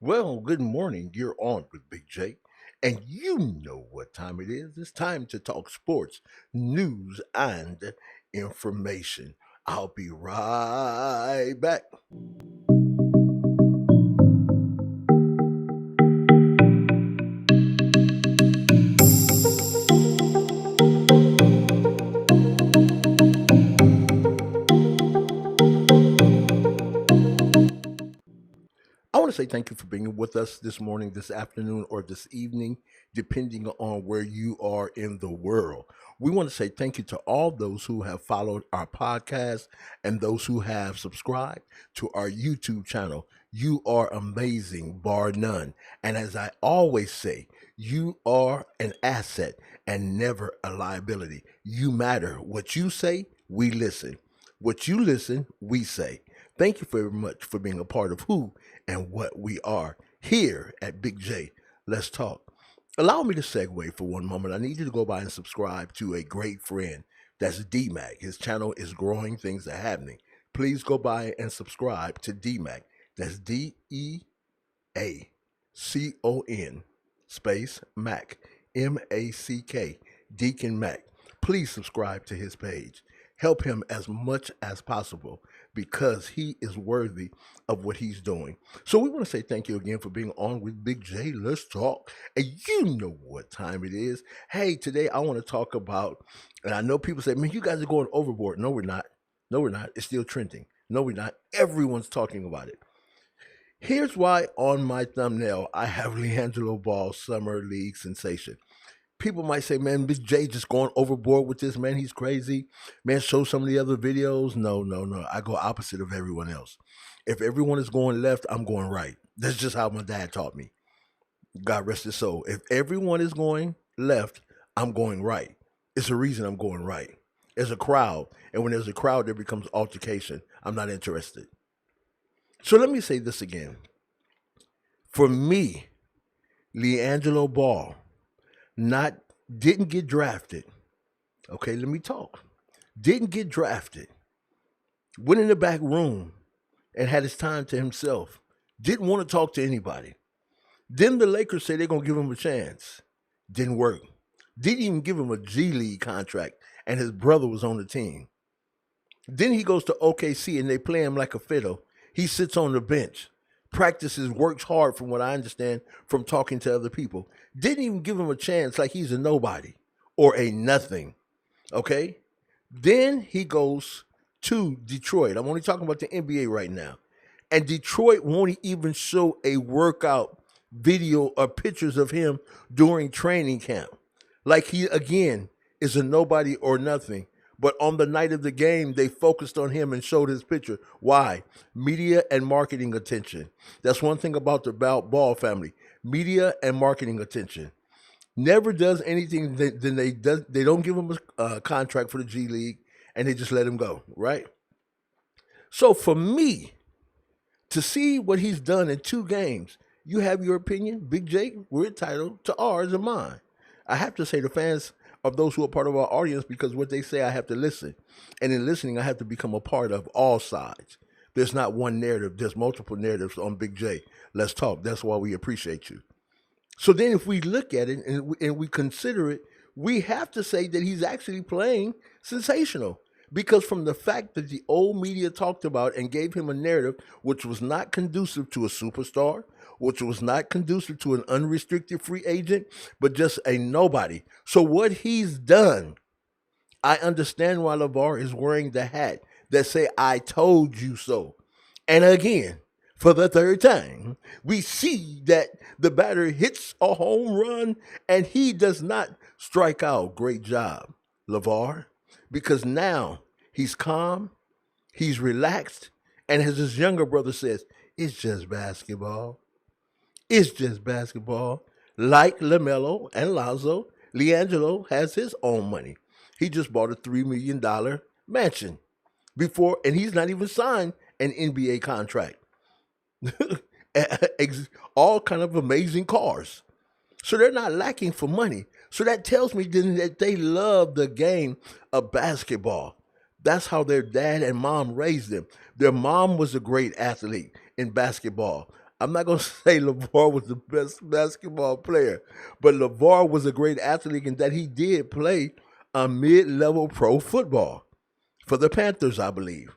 Well, good morning. You're on with Big J. And you know what time it is. It's time to talk sports, news, and information. I'll be right back. I want to say thank you for being with us this morning, this afternoon, or this evening, depending on where you are in the world. We want to say thank you to all those who have followed our podcast and those who have subscribed to our YouTube channel. You are amazing, bar none. And as I always say, you are an asset and never a liability. You matter. What you say, we listen. What you listen, we say. Thank you very much for being a part of who and what we are here at Big J. Let's talk. Allow me to segue for one moment. I need you to go by and subscribe to a great friend. That's DMAC. His channel is growing, things are happening. Please go by and subscribe to DMAC. That's DEACON space Mac. MACK. Deacon Mac. Please subscribe to his page. Help him as much as possible because he is worthy of what he's doing. So we want to say thank you again for being on with Big J. Let's talk. And you know what time it is. Hey, today I want to talk about, and I know people say, man, you guys are going overboard. No, we're not. No, we're not. It's still trending. No, we're not. Everyone's talking about it. Here's why on my thumbnail I have Liangelo Ball Summer League Sensation. People might say, man, Big J just going overboard with this, man. He's crazy. Man, show some of the other videos. No, no, no. I go opposite of everyone else. If everyone is going left, I'm going right. That's just how my dad taught me. God rest his soul. If everyone is going left, I'm going right. It's a reason I'm going right. There's a crowd. And when there's a crowd, there becomes altercation. I'm not interested. So let me say this again. For me, Liangelo Ball not didn't get drafted. Okay, let me talk. Didn't get drafted. Went in the back room and had his time to himself. Didn't want to talk to anybody. Then the Lakers say they're gonna give him a chance. Didn't work. Didn't even give him a G League contract, and his brother was on the team. Then he goes to OKC and they play him like a fiddle. He sits on the bench, practices, works hard from what I understand from talking to other people. Didn't even give him a chance like he's a nobody or a nothing. Okay? Then he goes to Detroit. I'm only talking about the NBA right now. And Detroit won't even show a workout video or pictures of him during training camp. Like he, again, is a nobody or nothing. But on the night of the game, they focused on him and showed his picture. Why? Media and marketing attention. That's one thing about the Ball family. Media and marketing attention. Never does anything. Then they don't give him a contract for the G League, and they just let him go. Right. So for me to see what he's done in 2 games, you have your opinion, Big J. We're entitled to ours and mine. I have to say the fans of those who are part of our audience because what they say I have to listen. And in listening, I have to become a part of all sides. There's not one narrative, there's multiple narratives on Big J. Let's talk. That's why we appreciate you. So then if we look at it and we consider it, we have to say that he's actually playing sensational. Because from the fact that the old media talked about and gave him a narrative which was not conducive to a superstar, which was not conducive to an unrestricted free agent, but just a nobody. So what he's done, I understand why LaVar is wearing the hat that say, I told you so. And again, for the third time, we see that the batter hits a home run and he does not strike out. Great job, LaVar, because now he's calm, he's relaxed, and as his younger brother says, it's just basketball. It's just basketball. Like LaMelo and Lonzo, Liangelo has his own money. He just bought a $3 million mansion before, and he's not even signed an NBA contract. All kind of amazing cars. So they're not lacking for money. So that tells me then that they love the game of basketball. That's how their dad and mom raised them. Their mom was a great athlete in basketball. I'm not going to say LaVar was the best basketball player, but LaVar was a great athlete in that he did play a mid-level pro football for the Panthers, I believe.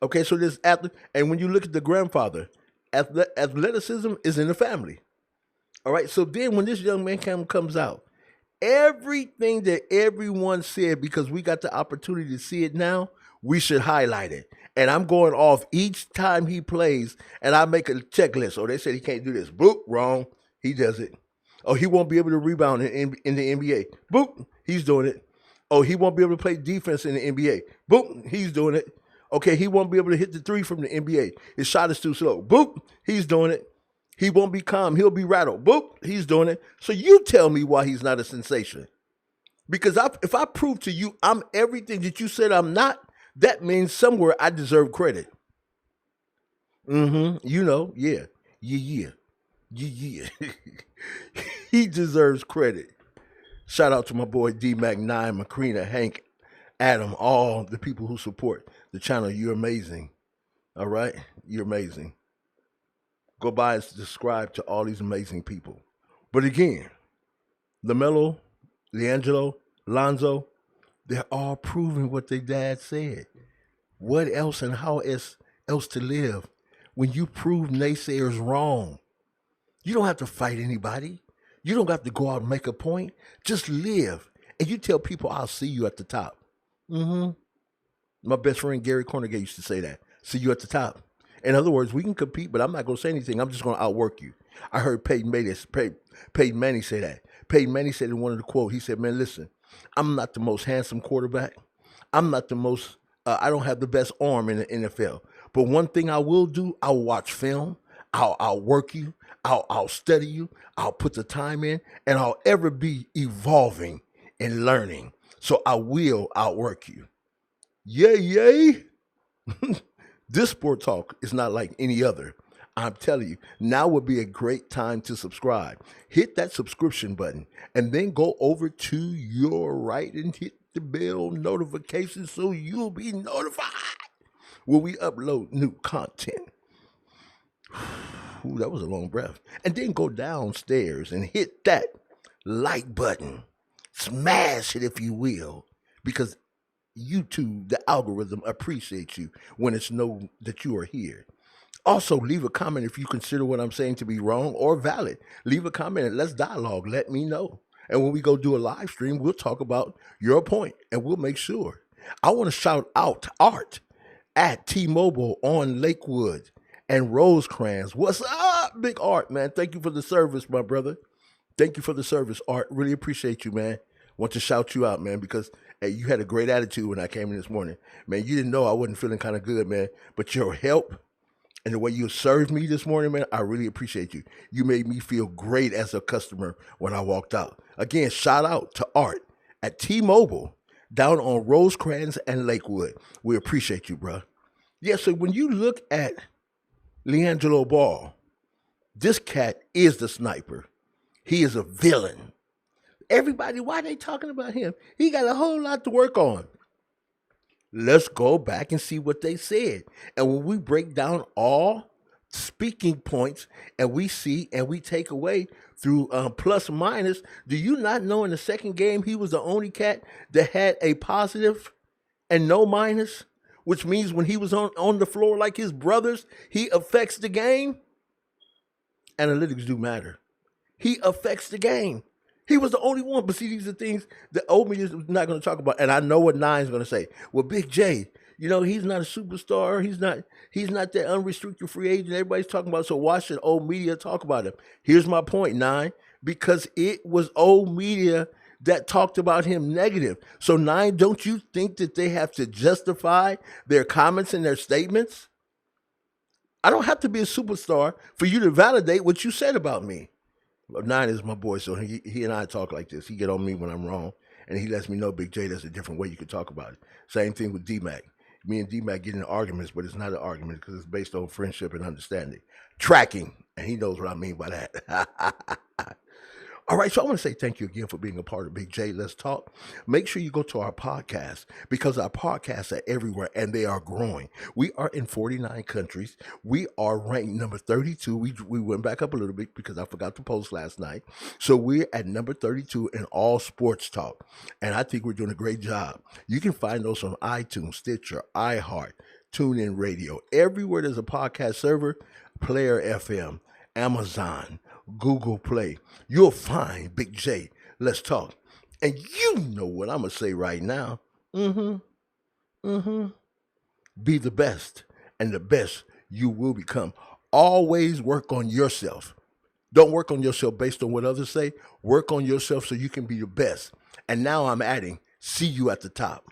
Okay, so this athlete, and when you look at the grandfather, athleticism is in the family. All right, so then when this young man comes out, everything that everyone said, because we got the opportunity to see it now, we should highlight it. And I'm going off each time he plays, and I make a checklist. Oh, they said he can't do this. Boop, wrong. He does it. Oh, he won't be able to rebound in the NBA. Boop, he's doing it. Oh, he won't be able to play defense in the NBA. Boop, he's doing it. Okay, he won't be able to hit the three from the NBA. His shot is too slow. Boop, he's doing it. He won't be calm. He'll be rattled. Boop, he's doing it. So you tell me why he's not a sensation. Because if I prove to you I'm everything that you said I'm not, that means somewhere I deserve credit. You know, yeah. He deserves credit. Shout out to my boy D-Mac 9, Macrina, Hank, Adam, all the people who support the channel. You're amazing. All right? You're amazing. Go by and subscribe to all these amazing people. But again, LaMelo, Liangelo, Lonzo, they're all proving what their dad said. What else and how else to live when you prove naysayers wrong? You don't have to fight anybody. You don't have to go out and make a point. Just live. And you tell people, I'll see you at the top. My best friend Gary Cornegay used to say that. See you at the top. In other words, we can compete, but I'm not going to say anything. I'm just going to outwork you. I heard Peyton Manning say that. Peyton Manning said in one of the quotes, he said, man, listen, I'm not the most handsome quarterback. I'm not the most, I don't have the best arm in the NFL. But one thing I will do, I'll watch film. I'll work you. I'll study you. I'll put the time in, and I'll ever be evolving and learning. So I will outwork you. Yay. This sport talk is not like any other. I'm telling you, now would be a great time to subscribe. Hit that subscription button and then go over to your right and hit the bell notification so you'll be notified when we upload new content. Ooh, that was a long breath. And then go downstairs and hit that like button. Smash it, if you will, because YouTube, the algorithm, appreciates you when it's know that you are here. Also, leave a comment if you consider what I'm saying to be wrong or valid. Leave a comment and let's dialogue. Let me know. And when we go do a live stream, we'll talk about your point and we'll make sure. I want to shout out Art at T-Mobile on Lakewood and Rosecrans. What's up, Big Art, man? Thank you for the service, my brother. Thank you for the service, Art. Really appreciate you, man. Want to shout you out, man, because hey, you had a great attitude when I came in this morning. Man, you didn't know I wasn't feeling kind of good, man. But your help and the way you served me this morning, man, I really appreciate you. You made me feel great as a customer when I walked out. Again, shout out to Art at T-Mobile down on Rosecrans and Lakewood. We appreciate you, bro. Yeah, so when you look at Liangelo Ball, this cat is the sniper. He is a villain. Everybody, why are they talking about him? He got a whole lot to work on. Let's go back and see what they said. And when we break down all speaking points and we see and we take away through plus minus, do you not know in the second game he was the only cat that had a positive and no minus? Which means when he was on the floor like his brothers, he affects the game. Analytics do matter. He affects the game. He was the only one. But see, these are things that old media is not going to talk about. And I know what Nine's going to say. Well, Big J, you know, he's not a superstar. He's not that unrestricted free agent everybody's talking about. So why should old media talk about him? Here's my point, Nine. Because it was old media that talked about him negative. So Nine, don't you think that they have to justify their comments and their statements? I don't have to be a superstar for you to validate what you said about me. Nine is my boy, so he and I talk like this. He get on me when I'm wrong, and he lets me know, Big J, there's a different way you could talk about it. Same thing with D-Mac. Me and D-Mac get into arguments, but it's not an argument because it's based on friendship and understanding. Tracking, and he knows what I mean by that. All right, so I want to say thank you again for being a part of Big J. Let's talk. Make sure you go to our podcast because our podcasts are everywhere and they are growing. We are in 49 countries. We are ranked number 32. We went back up a little bit because I forgot to post last night. So we're at number 32 in all sports talk. And I think we're doing a great job. You can find those on iTunes, Stitcher, iHeart, TuneIn Radio. Everywhere there's a podcast server, Player FM, Amazon, Google Play, you'll find Big J. Let's talk. And you know what I'm going to say right now. Be the best, and the best you will become. Always work on yourself. Don't work on yourself based on what others say. Work on yourself so you can be the best. And now I'm adding, see you at the top.